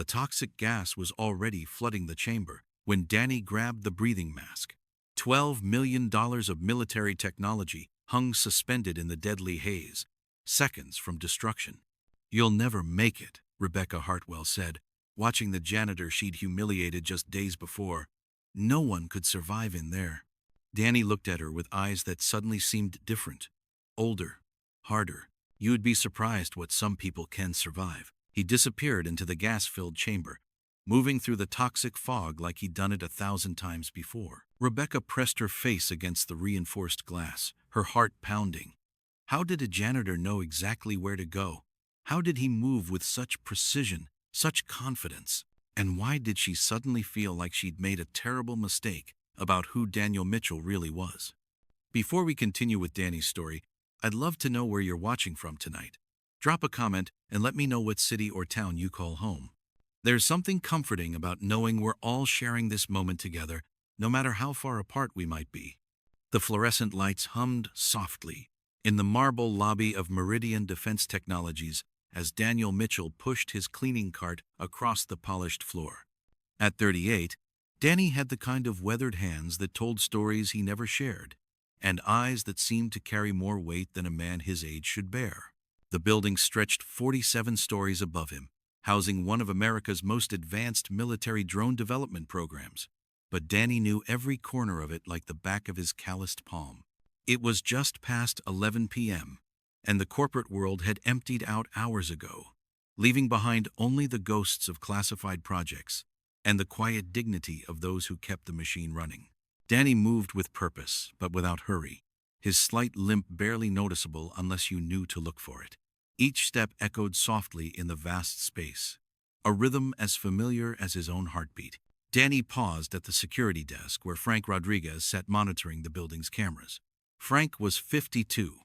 The toxic gas was already flooding the chamber when Danny grabbed the breathing mask. $12 million of military technology hung suspended in the deadly haze, seconds from destruction. "You'll never make it," Rebecca Hartwell said, watching the janitor she'd humiliated just days before. "No one could survive in there." Danny looked at her with eyes that suddenly seemed different. Older. Harder. "You'd be surprised what some people can survive." He disappeared into the gas-filled chamber, moving through the toxic fog like he'd done it 1,000 times before. Rebecca pressed her face against the reinforced glass, her heart pounding. How did a janitor know exactly where to go? How did he move with such precision, such confidence? And why did she suddenly feel like she'd made a terrible mistake about who Daniel Mitchell really was? Before we continue with Danny's story, I'd love to know where you're watching from tonight. Drop a comment and let me know what city or town you call home. There's something comforting about knowing we're all sharing this moment together, no matter how far apart we might be. The fluorescent lights hummed softly in the marble lobby of Meridian Defense Technologies as Daniel Mitchell pushed his cleaning cart across the polished floor. At 38, Danny had the kind of weathered hands that told stories he never shared, and eyes that seemed to carry more weight than a man his age should bear. The building stretched 47 stories above him, housing one of America's most advanced military drone development programs. But Danny knew every corner of it like the back of his calloused palm. It was just past 11 p.m., and the corporate world had emptied out hours ago, leaving behind only the ghosts of classified projects and the quiet dignity of those who kept the machine running. Danny moved with purpose, but without hurry, his slight limp barely noticeable unless you knew to look for it. Each step echoed softly in the vast space, a rhythm as familiar as his own heartbeat. Danny paused at the security desk where Frank Rodriguez sat monitoring the building's cameras. Frank was 52,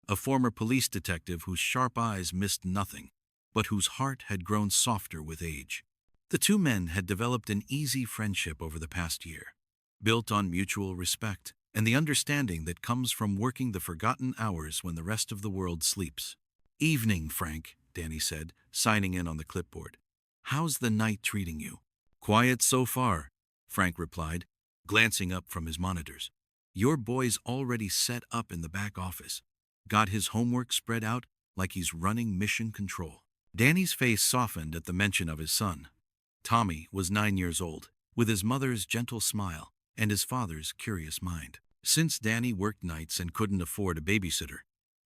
a former police detective whose sharp eyes missed nothing, but whose heart had grown softer with age. The two men had developed an easy friendship over the past year, built on mutual respect and the understanding that comes from working the forgotten hours when the rest of the world sleeps. "Evening, Frank," Danny said, signing in on the clipboard. "How's the night treating you?" "Quiet so far," Frank replied, glancing up from his monitors. "Your boy's already set up in the back office. Got his homework spread out like he's running mission control." Danny's face softened at the mention of his son. Tommy was 9 years old, with his mother's gentle smile and his father's curious mind. Since Danny worked nights and couldn't afford a babysitter,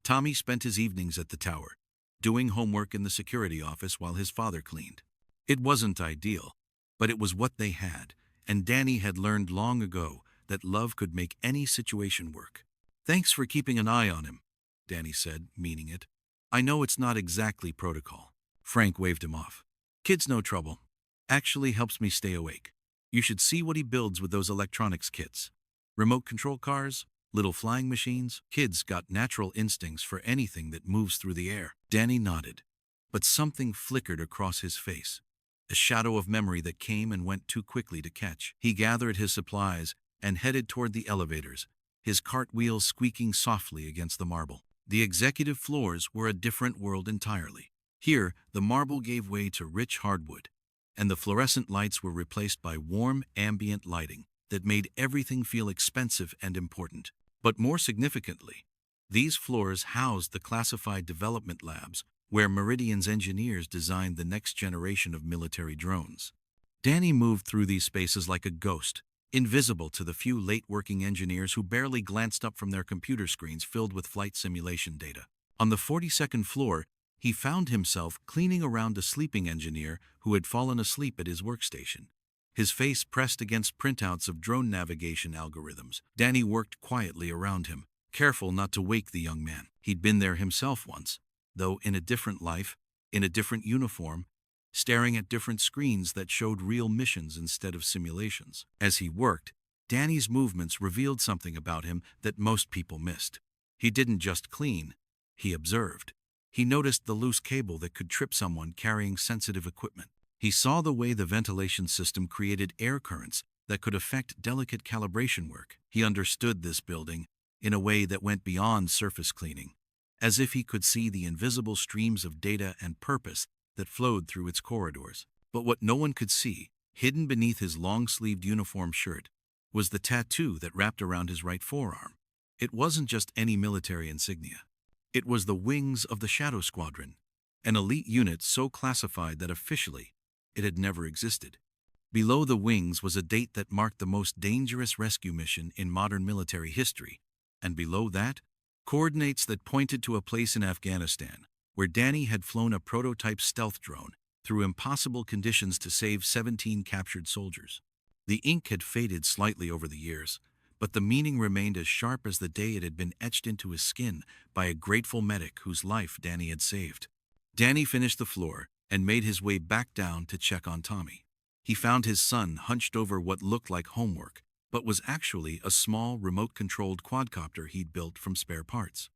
Tommy spent his evenings at the tower, doing homework in the security office while his father cleaned. It wasn't ideal, but it was what they had, and Danny had learned long ago that love could make any situation work. "Thanks for keeping an eye on him," Danny said, meaning it. "I know it's not exactly protocol." Frank waved him off. "Kid's no trouble. Actually helps me stay awake. You should see what he builds with those electronics kits. Remote control cars, little flying machines. Kid's got natural instincts for anything that moves through the air." Danny nodded, but something flickered across his face, a shadow of memory that came and went too quickly to catch. He gathered his supplies and headed toward the elevators, his cartwheels squeaking softly against the marble. The executive floors were a different world entirely. Here, the marble gave way to rich hardwood, and the fluorescent lights were replaced by warm, ambient lighting that made everything feel expensive and important. But more significantly, these floors housed the classified development labs where Meridian's engineers designed the next generation of military drones. Danny moved through these spaces like a ghost, invisible to the few late-working engineers who barely glanced up from their computer screens filled with flight simulation data. On the 42nd floor, he found himself cleaning around a sleeping engineer who had fallen asleep at his workstation. His face pressed against printouts of drone navigation algorithms. Danny worked quietly around him, careful not to wake the young man. He'd been there himself once, though in a different life, in a different uniform, staring at different screens that showed real missions instead of simulations. As he worked, Danny's movements revealed something about him that most people missed. He didn't just clean, he observed. He noticed the loose cable that could trip someone carrying sensitive equipment. He saw the way the ventilation system created air currents that could affect delicate calibration work. He understood this building in a way that went beyond surface cleaning, as if he could see the invisible streams of data and purpose that flowed through its corridors. But what no one could see, hidden beneath his long-sleeved uniform shirt, was the tattoo that wrapped around his right forearm. It wasn't just any military insignia. It was the wings of the Shadow Squadron, an elite unit so classified that officially it had never existed. Below the wings was a date that marked the most dangerous rescue mission in modern military history, and below that, coordinates that pointed to a place in Afghanistan where Danny had flown a prototype stealth drone through impossible conditions to save 17 captured soldiers. The ink had faded slightly over the years, but the meaning remained as sharp as the day it had been etched into his skin by a grateful medic whose life Danny had saved. Danny finished the floor and made his way back down to check on Tommy. He found his son hunched over what looked like homework, but was actually a small remote-controlled quadcopter he'd built from spare parts.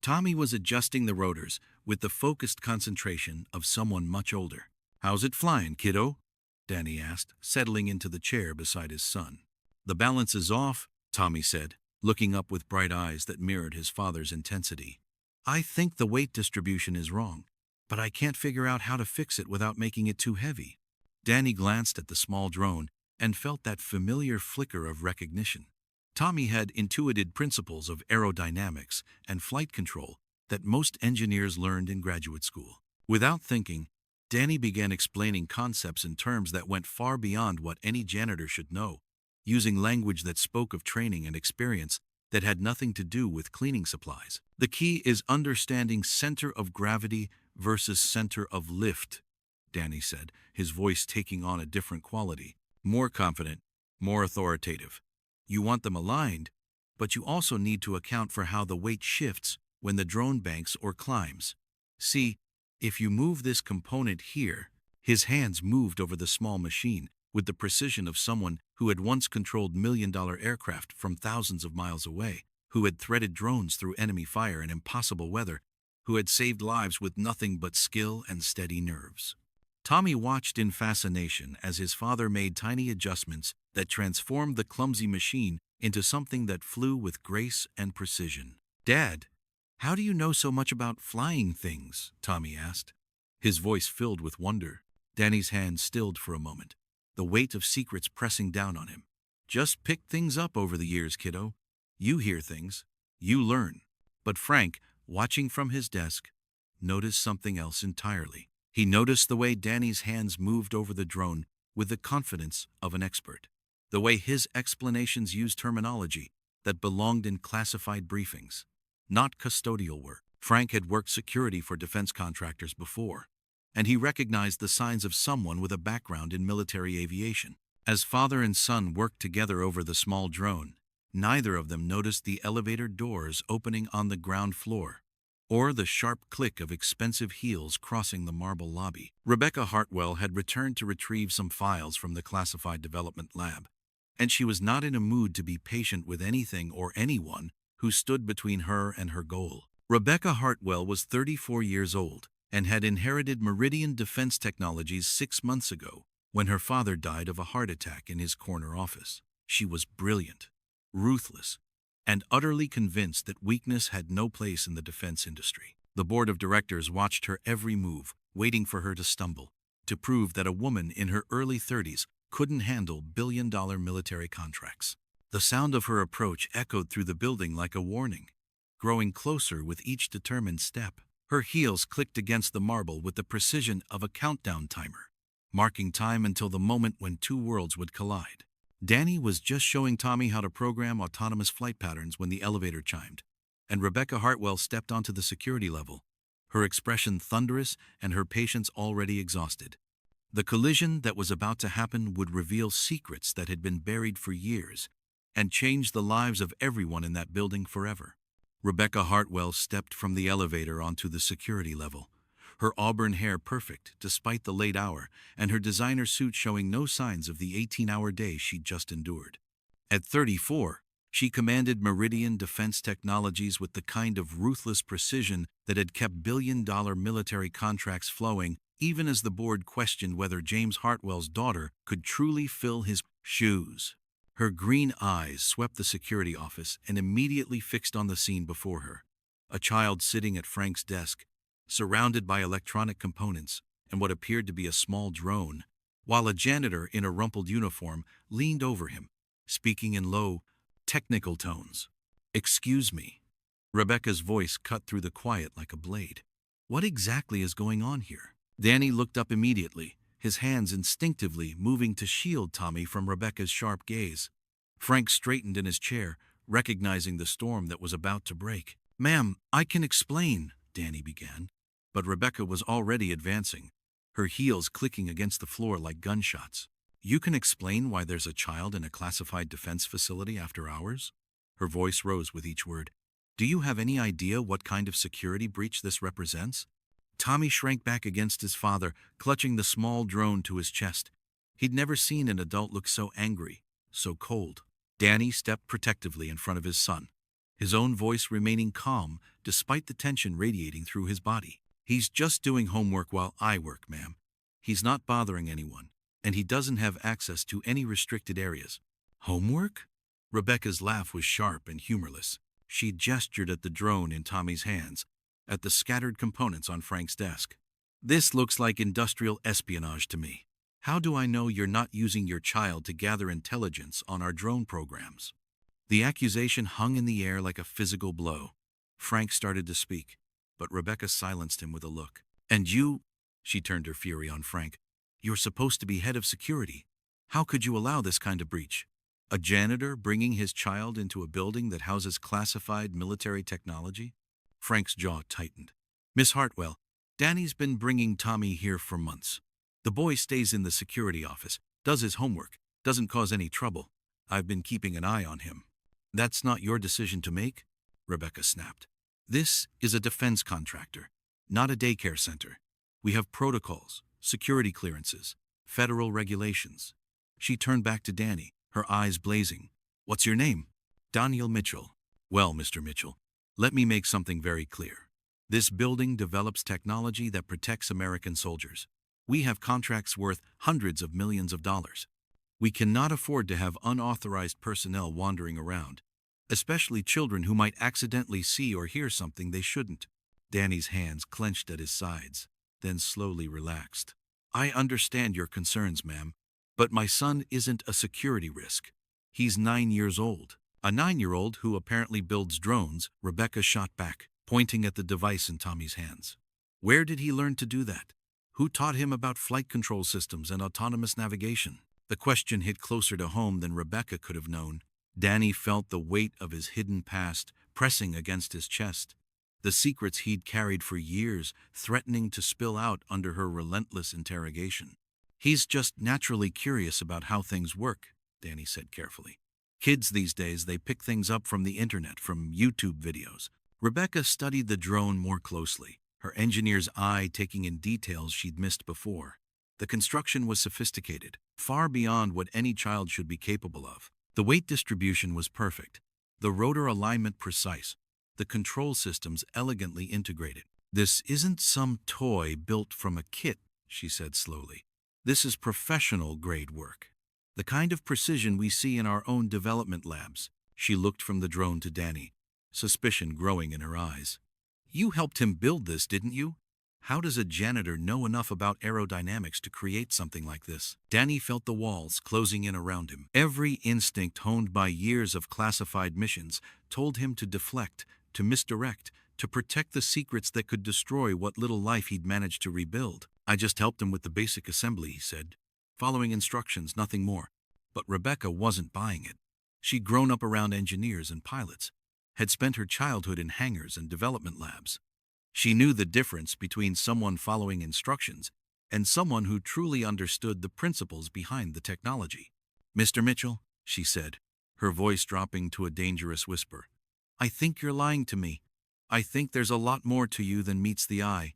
Tommy was adjusting the rotors with the focused concentration of someone much older. "How's it flying, kiddo?" Danny asked, settling into the chair beside his son. "The balance is off," Tommy said, looking up with bright eyes that mirrored his father's intensity. "I think the weight distribution is wrong, but I can't figure out how to fix it without making it too heavy." Danny glanced at the small drone and felt that familiar flicker of recognition. Tommy had intuited principles of aerodynamics and flight control that most engineers learned in graduate school. Without thinking, Danny began explaining concepts in terms that went far beyond what any janitor should know, using language that spoke of training and experience that had nothing to do with cleaning supplies. "The key is understanding center of gravity versus center of lift," Danny said, his voice taking on a different quality, more confident, more authoritative. "You want them aligned, but you also need to account for how the weight shifts when the drone banks or climbs. See, if you move this component here," his hands moved over the small machine with the precision of someone who had once controlled million-dollar aircraft from thousands of miles away, who had threaded drones through enemy fire and impossible weather, who had saved lives with nothing but skill and steady nerves. Tommy watched in fascination as his father made tiny adjustments that transformed the clumsy machine into something that flew with grace and precision. "Dad, how do you know so much about flying things?" Tommy asked, his voice filled with wonder. Danny's hand stilled for a moment, the weight of secrets pressing down on him. "Just picked things up over the years, kiddo. You hear things, you learn." But Frank, watching from his desk, noticed something else entirely. He noticed the way Danny's hands moved over the drone with the confidence of an expert, the way his explanations used terminology that belonged in classified briefings, not custodial work. Frank had worked security for defense contractors before, and he recognized the signs of someone with a background in military aviation. As father and son worked together over the small drone, neither of them noticed the elevator doors opening on the ground floor, or the sharp click of expensive heels crossing the marble lobby. Rebecca Hartwell had returned to retrieve some files from the classified development lab, and she was not in a mood to be patient with anything or anyone who stood between her and her goal. Rebecca Hartwell was 34 years old and had inherited Meridian Defense Technologies 6 months ago when her father died of a heart attack in his corner office. She was brilliant, ruthless, and utterly convinced that weakness had no place in the defense industry. The board of directors watched her every move, waiting for her to stumble, to prove that a woman in her early 30s couldn't handle billion-dollar military contracts. The sound of her approach echoed through the building like a warning, growing closer with each determined step. Her heels clicked against the marble with the precision of a countdown timer, marking time until the moment when two worlds would collide. Danny was just showing Tommy how to program autonomous flight patterns when the elevator chimed, and Rebecca Hartwell stepped onto the security level, her expression thunderous and her patience already exhausted. The collision that was about to happen would reveal secrets that had been buried for years and change the lives of everyone in that building forever. Rebecca Hartwell stepped from the elevator onto the security level, her auburn hair perfect despite the late hour, and her designer suit showing no signs of the 18-hour day she'd just endured. At 34, she commanded Meridian Defense Technologies with the kind of ruthless precision that had kept billion-dollar military contracts flowing, even as the board questioned whether James Hartwell's daughter could truly fill his shoes. Her green eyes swept the security office and immediately fixed on the scene before her, a child sitting at Frank's desk, surrounded by electronic components and what appeared to be a small drone while a janitor in a rumpled uniform leaned over him, speaking in low, technical tones. "Excuse me." Rebecca's voice cut through the quiet like a blade. "What exactly is going on here?" Danny looked up immediately, his hands instinctively moving to shield Tommy from Rebecca's sharp gaze. Frank straightened in his chair, recognizing the storm that was about to break. "Ma'am, I can explain," Danny began. But Rebecca was already advancing, her heels clicking against the floor like gunshots. "You can explain why there's a child in a classified defense facility after hours?" Her voice rose with each word. "Do you have any idea what kind of security breach this represents?" Tommy shrank back against his father, clutching the small drone to his chest. He'd never seen an adult look so angry, so cold. Danny stepped protectively in front of his son, his own voice remaining calm despite the tension radiating through his body. "He's just doing homework while I work, ma'am. He's not bothering anyone, and he doesn't have access to any restricted areas." "Homework?" Rebecca's laugh was sharp and humorless. She gestured at the drone in Tommy's hands, at the scattered components on Frank's desk. "This looks like industrial espionage to me. How do I know you're not using your child to gather intelligence on our drone programs?" The accusation hung in the air like a physical blow. Frank started to speak, but Rebecca silenced him with a look. "And you," she turned her fury on Frank, "you're supposed to be head of security. How could you allow this kind of breach? A janitor bringing his child into a building that houses classified military technology?" Frank's jaw tightened. "Miss Hartwell, Danny's been bringing Tommy here for months. The boy stays in the security office, does his homework, doesn't cause any trouble. I've been keeping an eye on him." "That's not your decision to make," Rebecca snapped. "This is a defense contractor, not a daycare center. We have protocols, security clearances, federal regulations." She turned back to Danny, her eyes blazing. "What's your name?" "Daniel Mitchell." "Well, Mr. Mitchell, let me make something very clear. This building develops technology that protects American soldiers. We have contracts worth hundreds of millions of dollars. We cannot afford to have unauthorized personnel wandering around, especially children who might accidentally see or hear something they shouldn't." Danny's hands clenched at his sides, then slowly relaxed. "I understand your concerns, ma'am, but my son isn't a security risk. He's 9 years old." "A 9-year-old who apparently builds drones," Rebecca shot back, pointing at the device in Tommy's hands. "Where did he learn to do that? Who taught him about flight control systems and autonomous navigation?" The question hit closer to home than Rebecca could have known. Danny felt the weight of his hidden past pressing against his chest, the secrets he'd carried for years threatening to spill out under her relentless interrogation. "He's just naturally curious about how things work," Danny said carefully. "Kids these days, they pick things up from the internet, from YouTube videos." Rebecca studied the drone more closely, her engineer's eye taking in details she'd missed before. The construction was sophisticated, far beyond what any child should be capable of. The weight distribution was perfect, the rotor alignment precise, the control systems elegantly integrated. "This isn't some toy built from a kit," she said slowly. "This is professional-grade work. The kind of precision we see in our own development labs." She looked from the drone to Danny, suspicion growing in her eyes. "You helped him build this, didn't you? How does a janitor know enough about aerodynamics to create something like this?" Danny felt the walls closing in around him. Every instinct honed by years of classified missions told him to deflect, to misdirect, to protect the secrets that could destroy what little life he'd managed to rebuild. "I just helped him with the basic assembly," he said, following instructions, nothing more. But Rebecca wasn't buying it. She'd grown up around engineers and pilots, had spent her childhood in hangars and development labs. She knew the difference between someone following instructions and someone who truly understood the principles behind the technology. "Mr. Mitchell," she said, her voice dropping to a dangerous whisper, "I think you're lying to me. I think there's a lot more to you than meets the eye,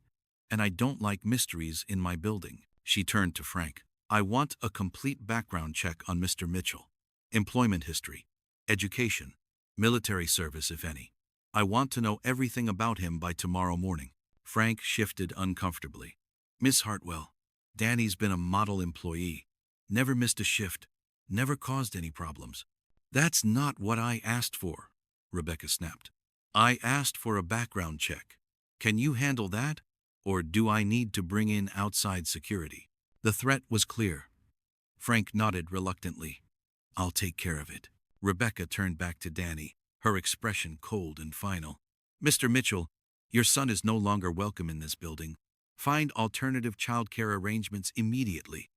and I don't like mysteries in my building." She turned to Frank. "I want a complete background check on Mr. Mitchell. Employment history, education, military service if any. I want to know everything about him by tomorrow morning." Frank shifted uncomfortably. "Miss Hartwell, Danny's been a model employee. Never missed a shift. Never caused any problems." "That's not what I asked for," Rebecca snapped. "I asked for a background check. Can you handle that? Or do I need to bring in outside security?" The threat was clear. Frank nodded reluctantly. I'll take care of it. Rebecca turned back to Danny, her expression cold and final. Mr. Mitchell, your son is no longer welcome in this building. Find alternative childcare arrangements immediately.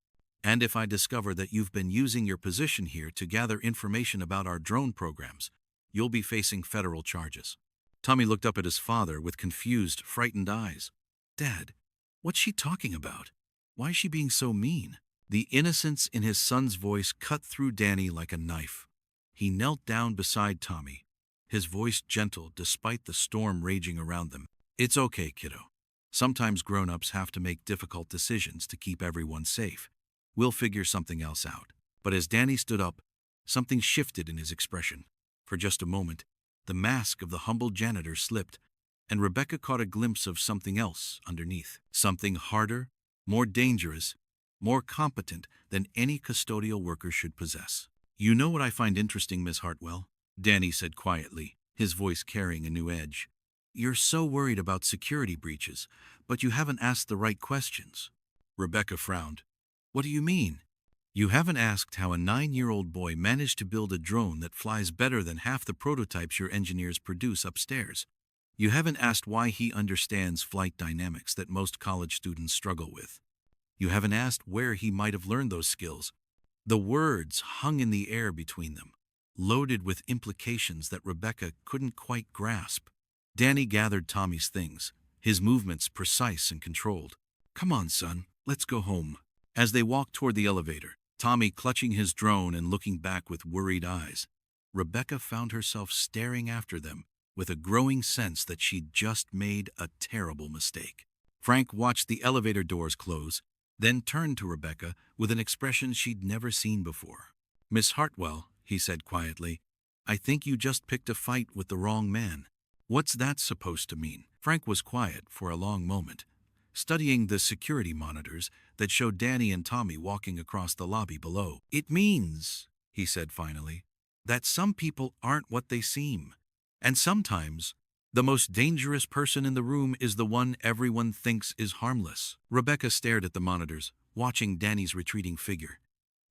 And if I discover that you've been using your position here to gather information about our drone programs, you'll be facing federal charges. Tommy looked up at his father with confused, frightened eyes. Dad, what's she talking about? Why is she being so mean? The innocence in his son's voice cut through Danny like a knife. He knelt down beside Tommy, his voice gentle despite the storm raging around them. It's okay, kiddo. Sometimes grown-ups have to make difficult decisions to keep everyone safe. We'll figure something else out. But as Danny stood up, something shifted in his expression. For just a moment, the mask of the humble janitor slipped, and Rebecca caught a glimpse of something else underneath. Something harder, more dangerous, more competent than any custodial worker should possess. You know what I find interesting, Miss Hartwell? Danny said quietly, his voice carrying a new edge. You're so worried about security breaches, but you haven't asked the right questions. Rebecca frowned. What do you mean? You haven't asked how a 9-year-old boy managed to build a drone that flies better than half the prototypes your engineers produce upstairs. You haven't asked why he understands flight dynamics that most college students struggle with. You haven't asked where he might have learned those skills. The words hung in the air between them, loaded with implications that Rebecca couldn't quite grasp. Danny gathered Tommy's things, his movements precise and controlled. Come on, son, let's go home. As they walked toward the elevator, Tommy clutching his drone and looking back with worried eyes, Rebecca found herself staring after them with a growing sense that she'd just made a terrible mistake. Frank watched the elevator doors close, then turned to Rebecca with an expression she'd never seen before. Miss Hartwell, he said quietly, I think you just picked a fight with the wrong man. What's that supposed to mean? Frank was quiet for a long moment, studying the security monitors that showed Danny and Tommy walking across the lobby below. It means, he said finally, that some people aren't what they seem. And sometimes, the most dangerous person in the room is the one everyone thinks is harmless. Rebecca stared at the monitors, watching Danny's retreating figure,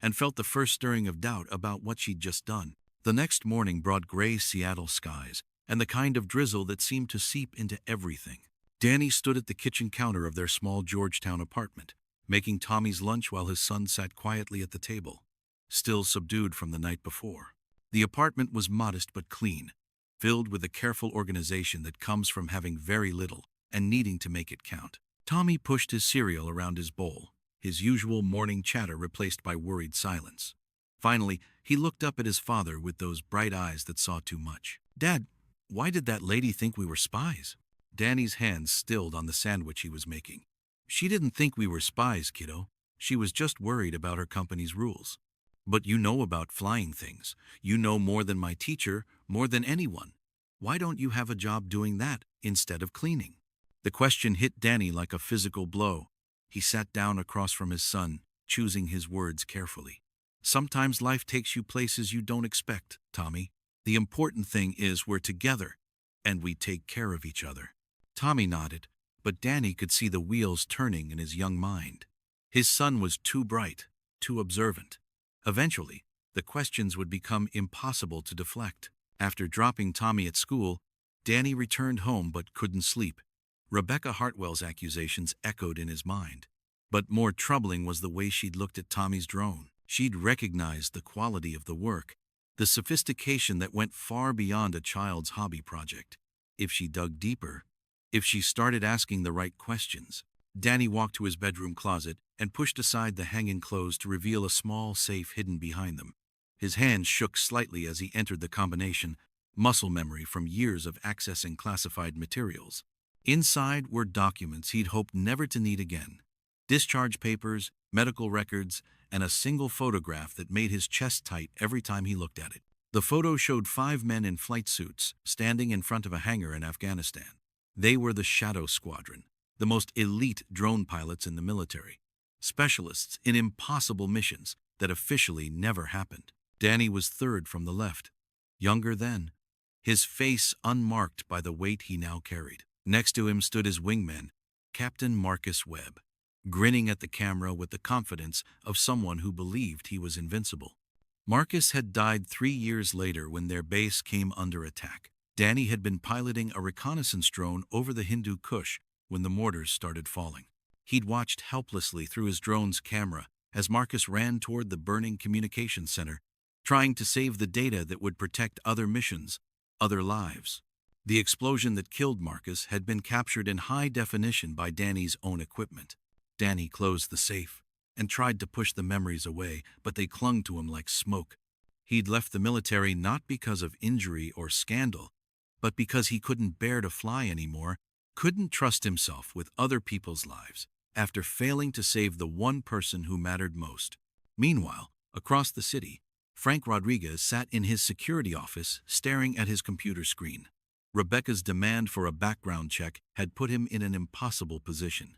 and felt the first stirring of doubt about what she'd just done. The next morning brought gray Seattle skies and the kind of drizzle that seemed to seep into everything. Danny stood at the kitchen counter of their small Georgetown apartment, making Tommy's lunch while his son sat quietly at the table, still subdued from the night before. The apartment was modest but clean, filled with the careful organization that comes from having very little and needing to make it count. Tommy pushed his cereal around his bowl, his usual morning chatter replaced by worried silence. Finally, he looked up at his father with those bright eyes that saw too much. Dad, why did that lady think we were spies? Danny's hands stilled on the sandwich he was making. She didn't think we were spies, kiddo. She was just worried about her company's rules. But you know about flying things. You know more than my teacher, more than anyone. Why don't you have a job doing that instead of cleaning? The question hit Danny like a physical blow. He sat down across from his son, choosing his words carefully. Sometimes life takes you places you don't expect, Tommy. The important thing is we're together, and we take care of each other. Tommy nodded, but Danny could see the wheels turning in his young mind. His son was too bright, too observant. Eventually, the questions would become impossible to deflect. After dropping Tommy at school, Danny returned home but couldn't sleep. Rebecca Hartwell's accusations echoed in his mind. But more troubling was the way she'd looked at Tommy's drone. She'd recognized the quality of the work, the sophistication that went far beyond a child's hobby project. If she dug deeper, if she started asking the right questions. Danny walked to his bedroom closet and pushed aside the hanging clothes to reveal a small safe hidden behind them. His hands shook slightly as he entered the combination, muscle memory from years of accessing classified materials. Inside were documents he'd hoped never to need again. Discharge papers, medical records, and a single photograph that made his chest tight every time he looked at it. The photo showed 5 men in flight suits standing in front of a hangar in Afghanistan. They were the Shadow Squadron, the most elite drone pilots in the military, specialists in impossible missions that officially never happened. Danny was third from the left, younger then, his face unmarked by the weight he now carried. Next to him stood his wingman, Captain Marcus Webb, grinning at the camera with the confidence of someone who believed he was invincible. Marcus had died 3 years later when their base came under attack. Danny had been piloting a reconnaissance drone over the Hindu Kush when the mortars started falling. He'd watched helplessly through his drone's camera as Marcus ran toward the burning communications center, trying to save the data that would protect other missions, other lives. The explosion that killed Marcus had been captured in high definition by Danny's own equipment. Danny closed the safe and tried to push the memories away, but they clung to him like smoke. He'd left the military not because of injury or scandal, but because he couldn't bear to fly anymore, couldn't trust himself with other people's lives, after failing to save the one person who mattered most. Meanwhile, across the city, Frank Rodriguez sat in his security office staring at his computer screen. Rebecca's demand for a background check had put him in an impossible position.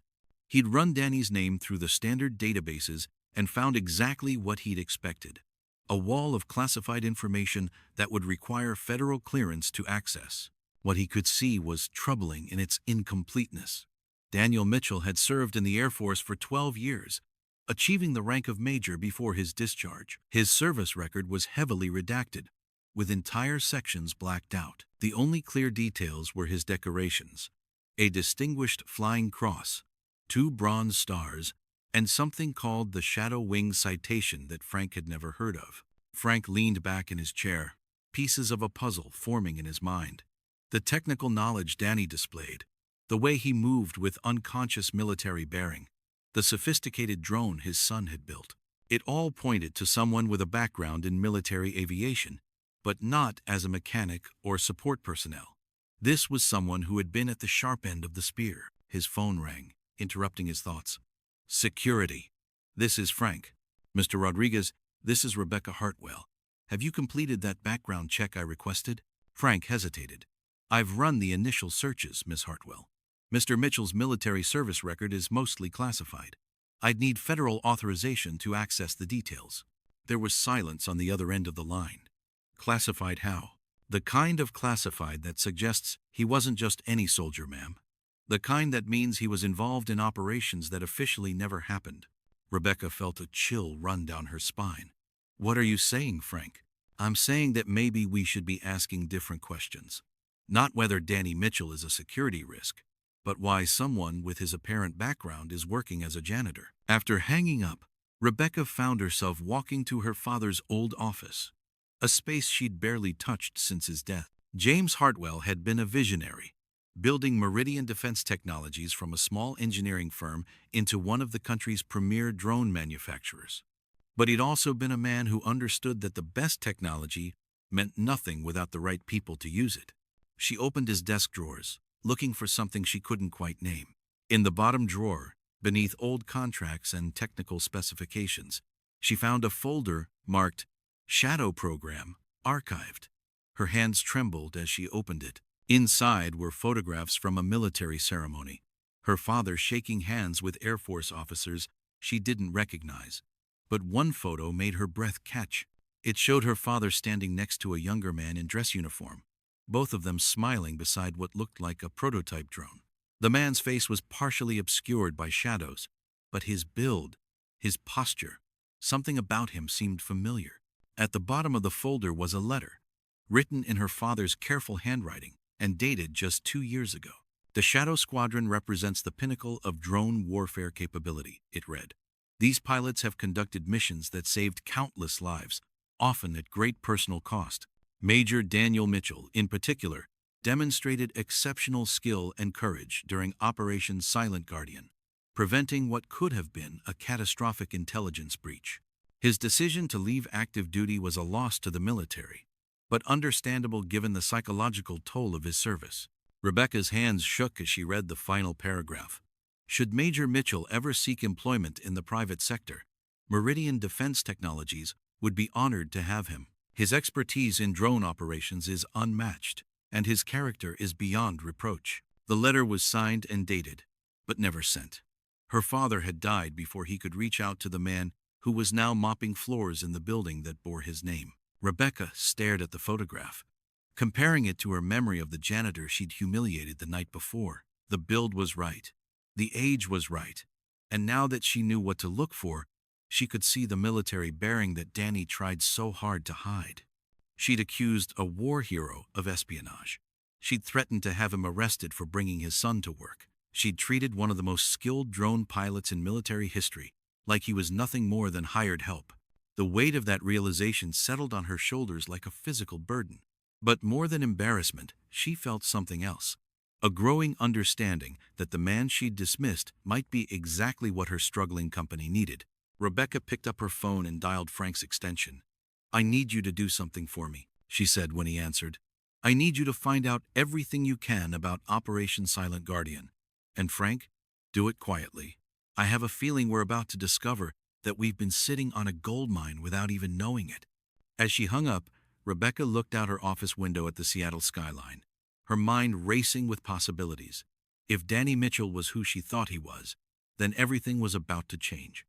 He'd run Danny's name through the standard databases and found exactly what he'd expected: a wall of classified information that would require federal clearance to access. What he could see was troubling in its incompleteness. Daniel Mitchell had served in the Air Force for 12 years, achieving the rank of major before his discharge. His service record was heavily redacted, with entire sections blacked out. The only clear details were his decorations: a Distinguished Flying Cross, 2 Bronze Stars, and something called the Shadow Wing Citation that Frank had never heard of. Frank leaned back in his chair, pieces of a puzzle forming in his mind. The technical knowledge Danny displayed, the way he moved with unconscious military bearing, the sophisticated drone his son had built. It all pointed to someone with a background in military aviation, but not as a mechanic or support personnel. This was someone who had been at the sharp end of the spear. His phone rang, interrupting his thoughts. Security. This is Frank. Mr. Rodriguez, this is Rebecca Hartwell. Have you completed that background check I requested? Frank hesitated. I've run the initial searches, Miss Hartwell. Mr. Mitchell's military service record is mostly classified. I'd need federal authorization to access the details. There was silence on the other end of the line. Classified how? The kind of classified that suggests he wasn't just any soldier, ma'am. The kind that means he was involved in operations that officially never happened. Rebecca felt a chill run down her spine. What are you saying, Frank? I'm saying that maybe we should be asking different questions. Not whether Danny Mitchell is a security risk, but why someone with his apparent background is working as a janitor. After hanging up, Rebecca found herself walking to her father's old office, a space she'd barely touched since his death. James Hartwell had been a visionary, building Meridian Defense Technologies from a small engineering firm into one of the country's premier drone manufacturers. But he'd also been a man who understood that the best technology meant nothing without the right people to use it. She opened his desk drawers, looking for something she couldn't quite name. In the bottom drawer, beneath old contracts and technical specifications, she found a folder marked Shadow Program, Archived. Her hands trembled as she opened it. Inside were photographs from a military ceremony, her father shaking hands with Air Force officers she didn't recognize. But one photo made her breath catch. It showed her father standing next to a younger man in dress uniform, both of them smiling beside what looked like a prototype drone. The man's face was partially obscured by shadows, but his build, his posture, something about him seemed familiar. At the bottom of the folder was a letter, written in her father's careful handwriting and dated just 2 years ago. The Shadow Squadron represents the pinnacle of drone warfare capability, it read. These pilots have conducted missions that saved countless lives, often at great personal cost. Major Daniel Mitchell, in particular, demonstrated exceptional skill and courage during Operation Silent Guardian, preventing what could have been a catastrophic intelligence breach. His decision to leave active duty was a loss to the military, but understandable given the psychological toll of his service. Rebecca's hands shook as she read the final paragraph. Should Major Mitchell ever seek employment in the private sector, Meridian Defense Technologies would be honored to have him. His expertise in drone operations is unmatched, and his character is beyond reproach. The letter was signed and dated, but never sent. Her father had died before he could reach out to the man who was now mopping floors in the building that bore his name. Rebecca stared at the photograph, comparing it to her memory of the janitor she'd humiliated the night before. The build was right. The age was right. And now that she knew what to look for, she could see the military bearing that Danny tried so hard to hide. She'd accused a war hero of espionage. She'd threatened to have him arrested for bringing his son to work. She'd treated one of the most skilled drone pilots in military history like he was nothing more than hired help. The weight of that realization settled on her shoulders like a physical burden. But more than embarrassment, she felt something else. A growing understanding that the man she'd dismissed might be exactly what her struggling company needed. Rebecca picked up her phone and dialed Frank's extension. "I need you to do something for me," she said when he answered. "I need you to find out everything you can about Operation Silent Guardian. And Frank, do it quietly. I have a feeling we're about to discover that we've been sitting on a gold mine without even knowing it." As she hung up, Rebecca looked out her office window at the Seattle skyline, her mind racing with possibilities. If Danny Mitchell was who she thought he was, then everything was about to change.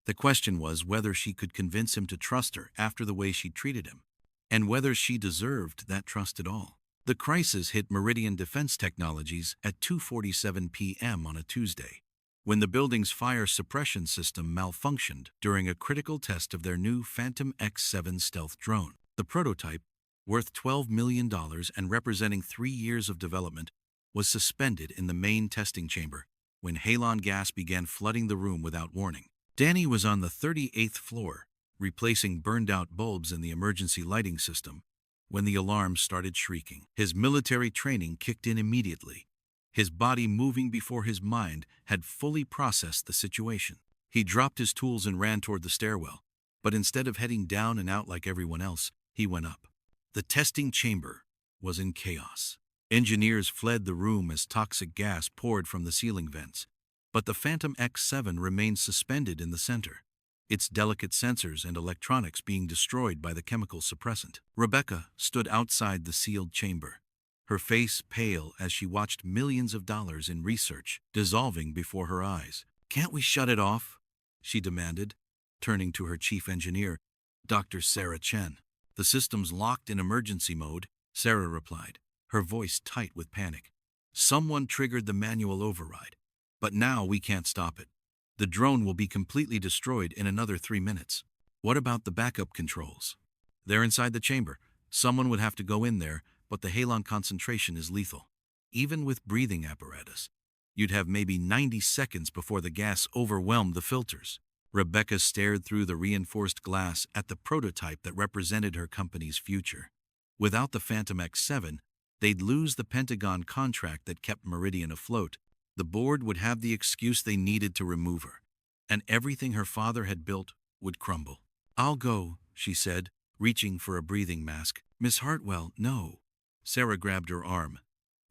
The question was whether she could convince him to trust her after the way she treated him, and whether she deserved that trust at all. The crisis hit Meridian Defense Technologies at 2:47 p.m. on a Tuesday, when the building's fire suppression system malfunctioned during a critical test of their new Phantom X7 stealth drone. The prototype, worth $12 million and representing 3 years of development, was suspended in the main testing chamber when halon gas began flooding the room without warning. Danny was on the 38th floor, replacing burned-out bulbs in the emergency lighting system, when the alarm started shrieking. His military training kicked in immediately. His body moving before his mind had fully processed the situation. He dropped his tools and ran toward the stairwell, but instead of heading down and out like everyone else, he went up. The testing chamber was in chaos. Engineers fled the room as toxic gas poured from the ceiling vents, but the Phantom X7 remained suspended in the center, its delicate sensors and electronics being destroyed by the chemical suppressant. Rebecca stood outside the sealed chamber, her face pale as she watched millions of dollars in research dissolving before her eyes. "Can't we shut it off?" she demanded, turning to her chief engineer, Dr. Sarah Chen. "The system's locked in emergency mode," Sarah replied, her voice tight with panic. "Someone triggered the manual override, but now we can't stop it. The drone will be completely destroyed in another 3 minutes." "What about the backup controls?" "They're inside the chamber. Someone would have to go in there, but the halon concentration is lethal. Even with breathing apparatus, you'd have maybe 90 seconds before the gas overwhelmed the filters." Rebecca stared through the reinforced glass at the prototype that represented her company's future. Without the Phantom X7, they'd lose the Pentagon contract that kept Meridian afloat. The board would have the excuse they needed to remove her, and everything her father had built would crumble. "I'll go," she said, reaching for a breathing mask. "Miss Hartwell, no." Sarah grabbed her arm.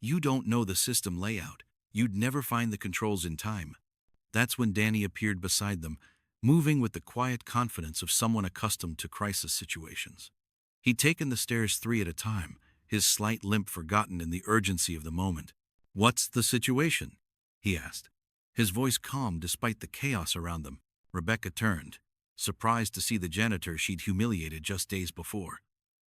"You don't know the system layout. You'd never find the controls in time." That's when Danny appeared beside them, moving with the quiet confidence of someone accustomed to crisis situations. He'd taken the stairs 3 at a time, his slight limp forgotten in the urgency of the moment. "What's the situation?" he asked, his voice calm despite the chaos around them. Rebecca turned, surprised to see the janitor she'd humiliated just days before.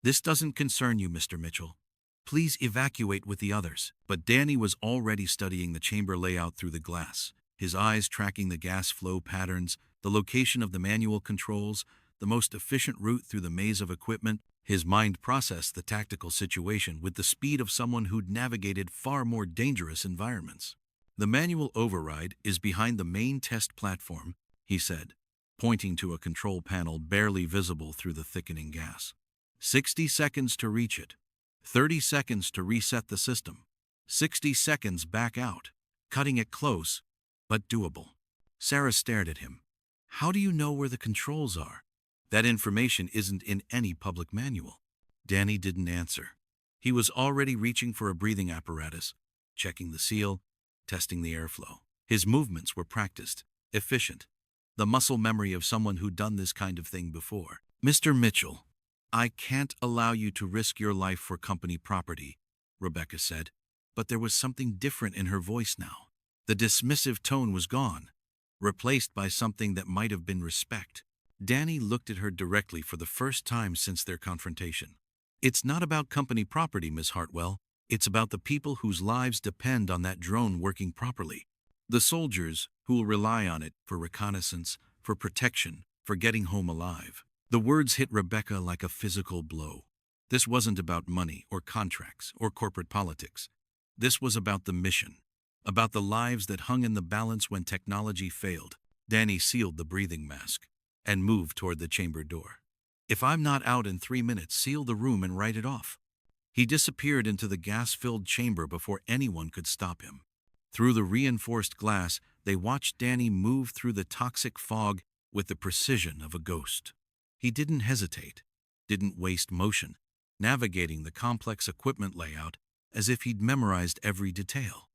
"This doesn't concern you, Mr. Mitchell. Please evacuate with the others." But Danny was already studying the chamber layout through the glass, his eyes tracking the gas flow patterns, the location of the manual controls, the most efficient route through the maze of equipment. His mind processed the tactical situation with the speed of someone who'd navigated far more dangerous environments. "The manual override is behind the main test platform," he said, pointing to a control panel barely visible through the thickening gas. 60 seconds to reach it. 30 seconds to reset the system. 60 seconds back out. Cutting it close, but doable. Sarah stared at him. "How do you know where the controls are? That information isn't in any public manual." Danny didn't answer. He was already reaching for a breathing apparatus, checking the seal, testing the airflow. His movements were practiced, efficient, the muscle memory of someone who'd done this kind of thing before. "Mr. Mitchell, I can't allow you to risk your life for company property," Rebecca said, but there was something different in her voice now. The dismissive tone was gone, replaced by something that might have been respect. Danny looked at her directly for the first time since their confrontation. "It's not about company property, Miss Hartwell. It's about the people whose lives depend on that drone working properly." The soldiers who will rely on it for reconnaissance, for protection, for getting home alive. The words hit Rebecca like a physical blow. This wasn't about money or contracts or corporate politics. This was about the mission, about the lives that hung in the balance when technology failed. Danny sealed the breathing mask and moved toward the chamber door. If I'm not out in 3 minutes, seal the room and write it off. He disappeared into the gas-filled chamber before anyone could stop him. Through the reinforced glass, they watched Danny move through the toxic fog with the precision of a ghost. He didn't hesitate, didn't waste motion, navigating the complex equipment layout as if he'd memorized every detail.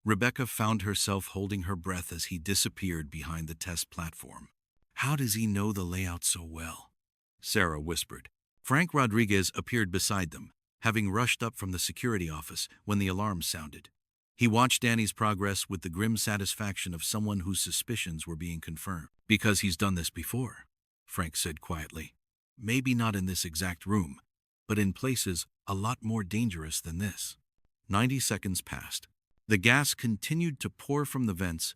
Rebecca found herself holding her breath as he disappeared behind the test platform. How does he know the layout so well? Sarah whispered. Frank Rodriguez appeared beside them, having rushed up from the security office when the alarm sounded. He watched Danny's progress with the grim satisfaction of someone whose suspicions were being confirmed. Because he's done this before, Frank said quietly. Maybe not in this exact room, but in places a lot more dangerous than this. 90 seconds passed. The gas continued to pour from the vents,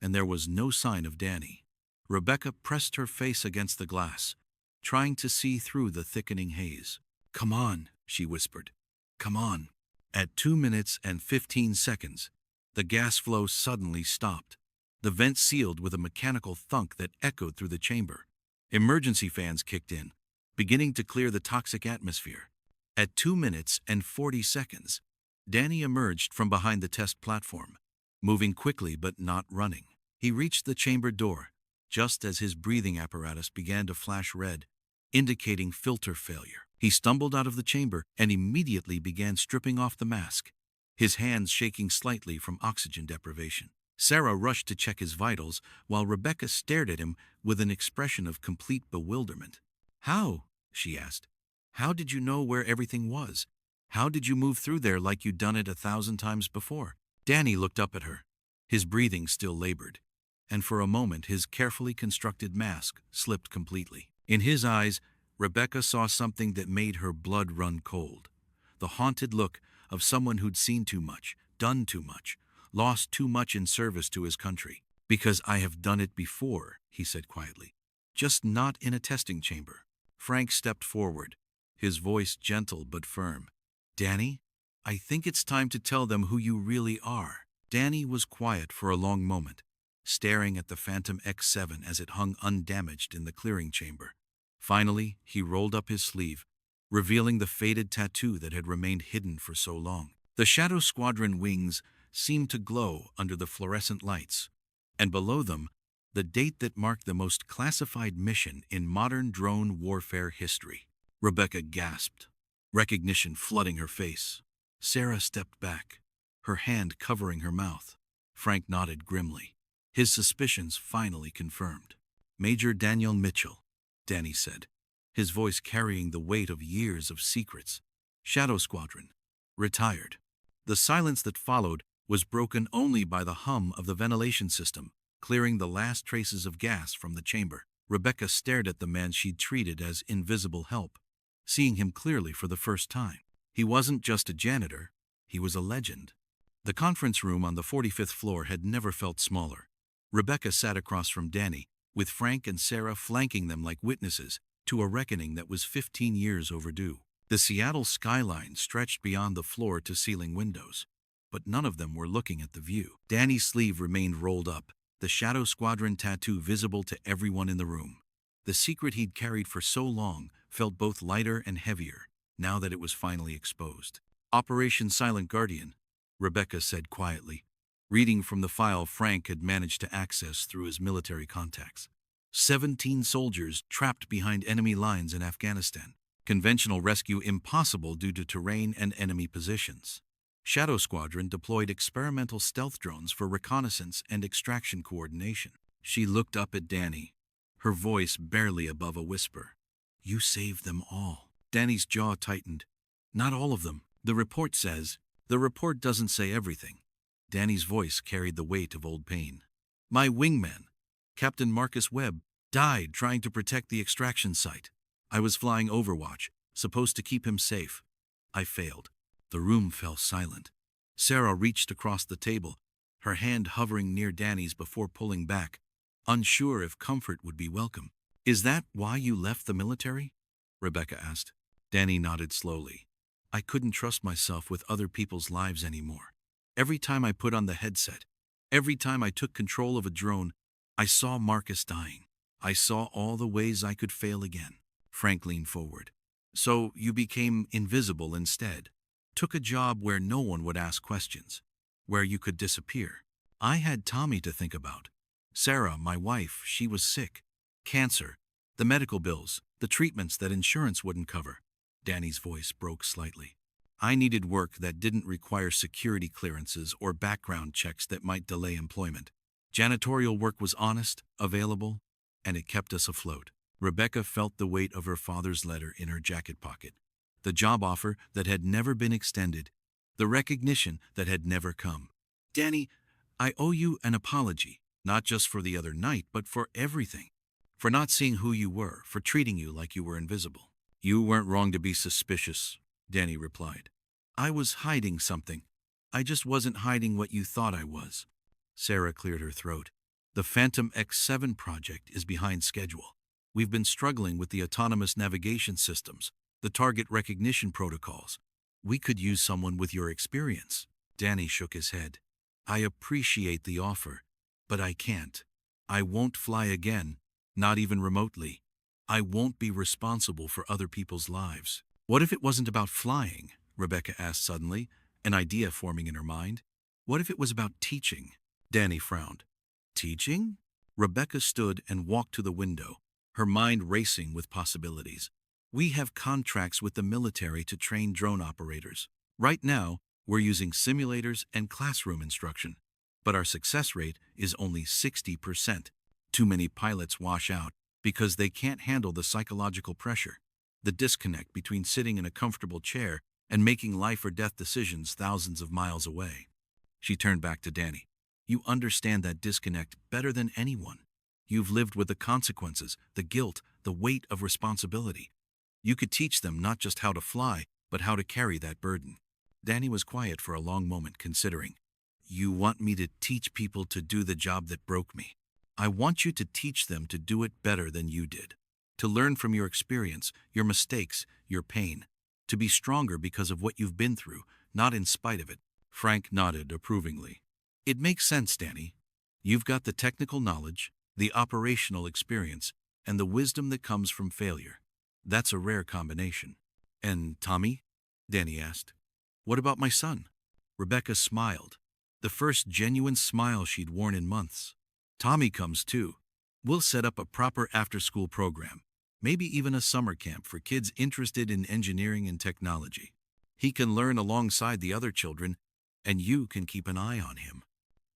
and there was no sign of Danny. Rebecca pressed her face against the glass, trying to see through the thickening haze. Come on, she whispered. Come on. At 2 minutes and 15 seconds, the gas flow suddenly stopped. The vents sealed with a mechanical thunk that echoed through the chamber. Emergency fans kicked in, beginning to clear the toxic atmosphere. At 2 minutes and 40 seconds, Danny emerged from behind the test platform, moving quickly but not running. He reached the chamber door, just as his breathing apparatus began to flash red, indicating filter failure. He stumbled out of the chamber and immediately began stripping off the mask, his hands shaking slightly from oxygen deprivation. Sarah rushed to check his vitals while Rebecca stared at him with an expression of complete bewilderment. How? She asked. How did you know where everything was? How did you move through there like you'd done it 1,000 times before? Danny looked up at her, his breathing still labored, and for a moment his carefully constructed mask slipped completely. In his eyes, Rebecca saw something that made her blood run cold. The haunted look of someone who'd seen too much, done too much, lost too much in service to his country. Because I have done it before, he said quietly. Just not in a testing chamber. Frank stepped forward, his voice gentle but firm. Danny, I think it's time to tell them who you really are. Danny was quiet for a long moment, staring at the Phantom X7 as it hung undamaged in the clearing chamber. Finally, he rolled up his sleeve, revealing the faded tattoo that had remained hidden for so long. The Shadow Squadron wings seemed to glow under the fluorescent lights, and below them, the date that marked the most classified mission in modern drone warfare history. Rebecca gasped, recognition flooding her face. Sarah stepped back, her hand covering her mouth. Frank nodded grimly, his suspicions finally confirmed. Major Daniel Mitchell, Danny said, his voice carrying the weight of years of secrets. Shadow Squadron, retired. The silence that followed was broken only by the hum of the ventilation system, clearing the last traces of gas from the chamber. Rebecca stared at the man she'd treated as invisible help, seeing him clearly for the first time. He wasn't just a janitor, he was a legend. The conference room on the 45th floor had never felt smaller. Rebecca sat across from Danny, with Frank and Sarah flanking them like witnesses to a reckoning that was 15 years overdue. The Seattle skyline stretched beyond the floor-to-ceiling windows, but none of them were looking at the view. Danny's sleeve remained rolled up, the Shadow Squadron tattoo visible to everyone in the room. The secret he'd carried for so long felt both lighter and heavier, now that it was finally exposed. Operation Silent Guardian, Rebecca said quietly, reading from the file Frank had managed to access through his military contacts. 17 soldiers trapped behind enemy lines in Afghanistan. Conventional rescue impossible due to terrain and enemy positions. Shadow Squadron deployed experimental stealth drones for reconnaissance and extraction coordination. She looked up at Danny, her voice barely above a whisper. You saved them all. Danny's jaw tightened. Not all of them. The report says. The report doesn't say everything. Danny's voice carried the weight of old pain. My wingman, Captain Marcus Webb, died trying to protect the extraction site. I was flying Overwatch, supposed to keep him safe. I failed. The room fell silent. Sarah reached across the table, her hand hovering near Danny's before pulling back, unsure if comfort would be welcome. "Is that why you left the military?" Rebecca asked. Danny nodded slowly. "I couldn't trust myself with other people's lives anymore. Every time I put on the headset, every time I took control of a drone, I saw Marcus dying. I saw all the ways I could fail again." Frank leaned forward. "So you became invisible instead. Took a job where no one would ask questions, where you could disappear. I had Tommy to think about. Sarah, my wife, she was sick. Cancer, the medical bills, the treatments that insurance wouldn't cover." Danny's voice broke slightly. "I needed work that didn't require security clearances or background checks that might delay employment. Janitorial work was honest, available, and it kept us afloat." Rebecca felt the weight of her father's letter in her jacket pocket. The job offer that had never been extended, the recognition that had never come. "Danny, I owe you an apology, not just for the other night, but for everything. For not seeing who you were, for treating you like you were invisible." "You weren't wrong to be suspicious," Danny replied. "I was hiding something. I just wasn't hiding what you thought I was." Sarah cleared her throat. "The Phantom X7 project is behind schedule. We've been struggling with the autonomous navigation systems, the target recognition protocols. We could use someone with your experience." Danny shook his head. "I appreciate the offer, but I can't. I won't fly again, not even remotely. I won't be responsible for other people's lives." "What if it wasn't about flying?" Rebecca asked suddenly, an idea forming in her mind. "What if it was about teaching?" Danny frowned. "Teaching?" Rebecca stood and walked to the window, her mind racing with possibilities. "We have contracts with the military to train drone operators. Right now, we're using simulators and classroom instruction, but our success rate is only 60%. Too many pilots wash out because they can't handle the psychological pressure, the disconnect between sitting in a comfortable chair and making life or death decisions thousands of miles away." She turned back to Danny. "You understand that disconnect better than anyone. You've lived with the consequences, the guilt, the weight of responsibility. You could teach them not just how to fly, but how to carry that burden." Danny was quiet for a long moment, considering. "You want me to teach people to do the job that broke me? I want you to teach them to do it better than you did. To learn from your experience, your mistakes, your pain. To be stronger because of what you've been through, not in spite of it." Frank nodded approvingly. "It makes sense, Danny. You've got the technical knowledge, the operational experience, and the wisdom that comes from failure. That's a rare combination." "And Tommy?" Danny asked. "What about my son?" Rebecca smiled, the first genuine smile she'd worn in months. "Tommy comes too. We'll set up a proper after-school program, maybe even a summer camp for kids interested in engineering and technology. He can learn alongside the other children, and you can keep an eye on him."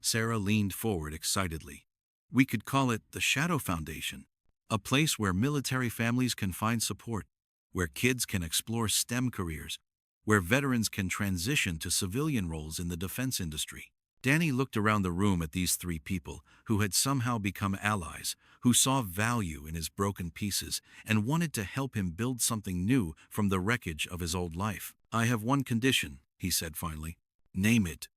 Sarah leaned forward excitedly. "We could call it the Shadow Foundation, a place where military families can find support, where kids can explore STEM careers, where veterans can transition to civilian roles in the defense industry." Danny looked around the room at these three people who had somehow become allies, who saw value in his broken pieces and wanted to help him build something new from the wreckage of his old life. "I have one condition," he said finally. "Name it,"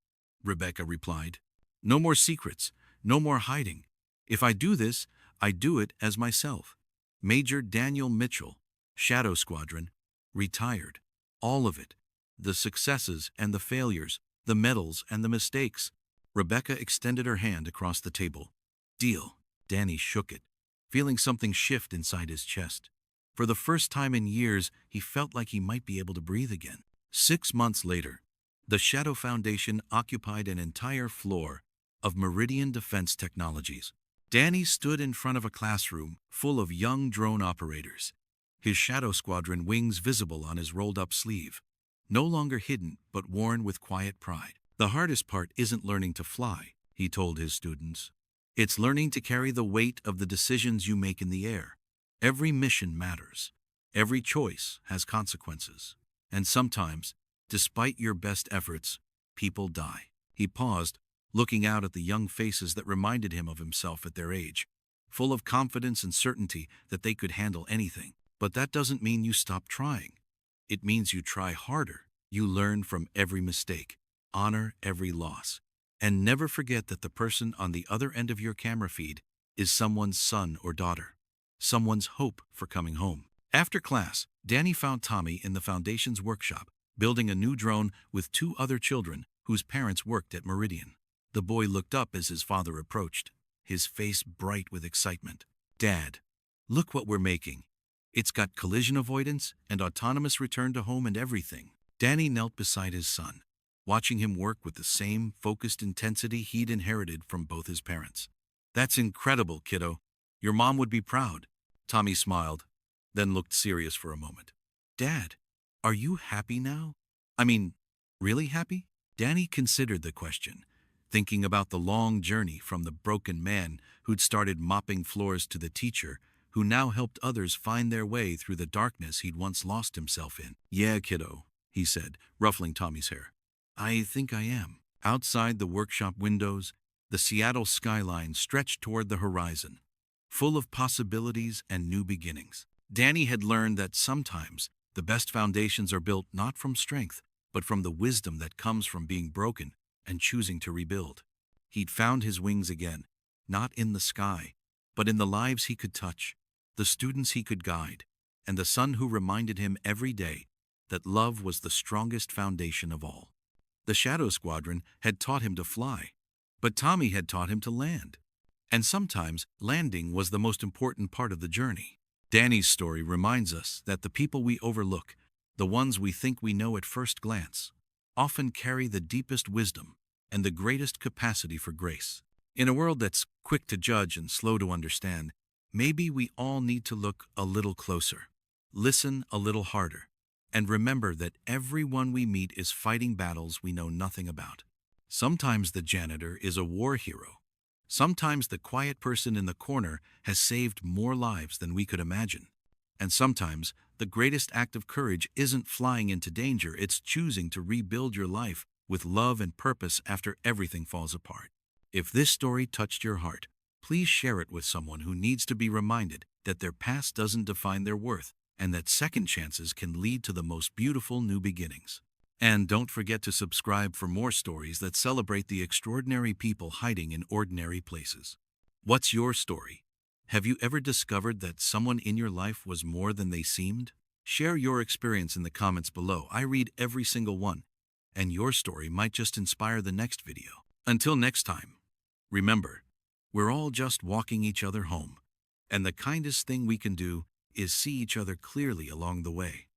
Rebecca replied. "No more secrets, no more hiding. If I do this, I do it as myself. Major Daniel Mitchell, Shadow Squadron, retired. All of it. The successes and the failures, the medals and the mistakes." Rebecca extended her hand across the table. "Deal." Danny shook it, feeling something shift inside his chest. For the first time in years, he felt like he might be able to breathe again. 6 months later, the Shadow Foundation occupied an entire floor of Meridian Defense Technologies. Danny stood in front of a classroom full of young drone operators, his Shadow Squadron wings visible on his rolled-up sleeve, no longer hidden but worn with quiet pride. "The hardest part isn't learning to fly," he told his students. "It's learning to carry the weight of the decisions you make in the air. Every mission matters. Every choice has consequences. And sometimes, despite your best efforts, people die." He paused, looking out at the young faces that reminded him of himself at their age, full of confidence and certainty that they could handle anything. "But that doesn't mean you stop trying. It means you try harder. You learn from every mistake, honor every loss, And never forget that the person on the other end of your camera feed is someone's son or daughter, someone's hope for coming home. After class, Danny found Tommy in the Foundation's workshop, building a new drone with two other children whose parents worked at Meridian. The boy looked up as his father approached, his face bright with excitement. "Dad, look what we're making. It's got collision avoidance and autonomous return to home and everything." Danny knelt beside his son, watching him work with the same focused intensity he'd inherited from both his parents. "That's incredible, kiddo. Your mom would be proud." Tommy smiled, then looked serious for a moment. "Dad, are you happy now? I mean, really happy?" Danny considered the question, thinking about the long journey from the broken man who'd started mopping floors to the teacher who now helped others find their way through the darkness he'd once lost himself in. "Yeah, kiddo," he said, ruffling Tommy's hair. "I think I am." Outside the workshop windows, the Seattle skyline stretched toward the horizon, full of possibilities and new beginnings. Danny had learned that sometimes the best foundations are built not from strength, but from the wisdom that comes from being broken and choosing to rebuild. He'd found his wings again, not in the sky, but in the lives he could touch, the students he could guide, and the son who reminded him every day that love was the strongest foundation of all. The Shadow Squadron had taught him to fly, but Tommy had taught him to land. And sometimes landing was the most important part of the journey. Danny's story reminds us that the people we overlook, the ones we think we know at first glance, often carry the deepest wisdom and the greatest capacity for grace. In a world that's quick to judge and slow to understand, maybe we all need to look a little closer, listen a little harder, and remember that everyone we meet is fighting battles we know nothing about. Sometimes the janitor is a war hero. Sometimes the quiet person in the corner has saved more lives than we could imagine. And sometimes the greatest act of courage isn't flying into danger, it's choosing to rebuild your life with love and purpose after everything falls apart. If this story touched your heart, please share it with someone who needs to be reminded that their past doesn't define their worth and that second chances can lead to the most beautiful new beginnings. And don't forget to subscribe for more stories that celebrate the extraordinary people hiding in ordinary places. What's your story? Have you ever discovered that someone in your life was more than they seemed? Share your experience in the comments below. I read every single one, and your story might just inspire the next video. Until next time, remember, we're all just walking each other home, and the kindest thing we can do is see each other clearly along the way.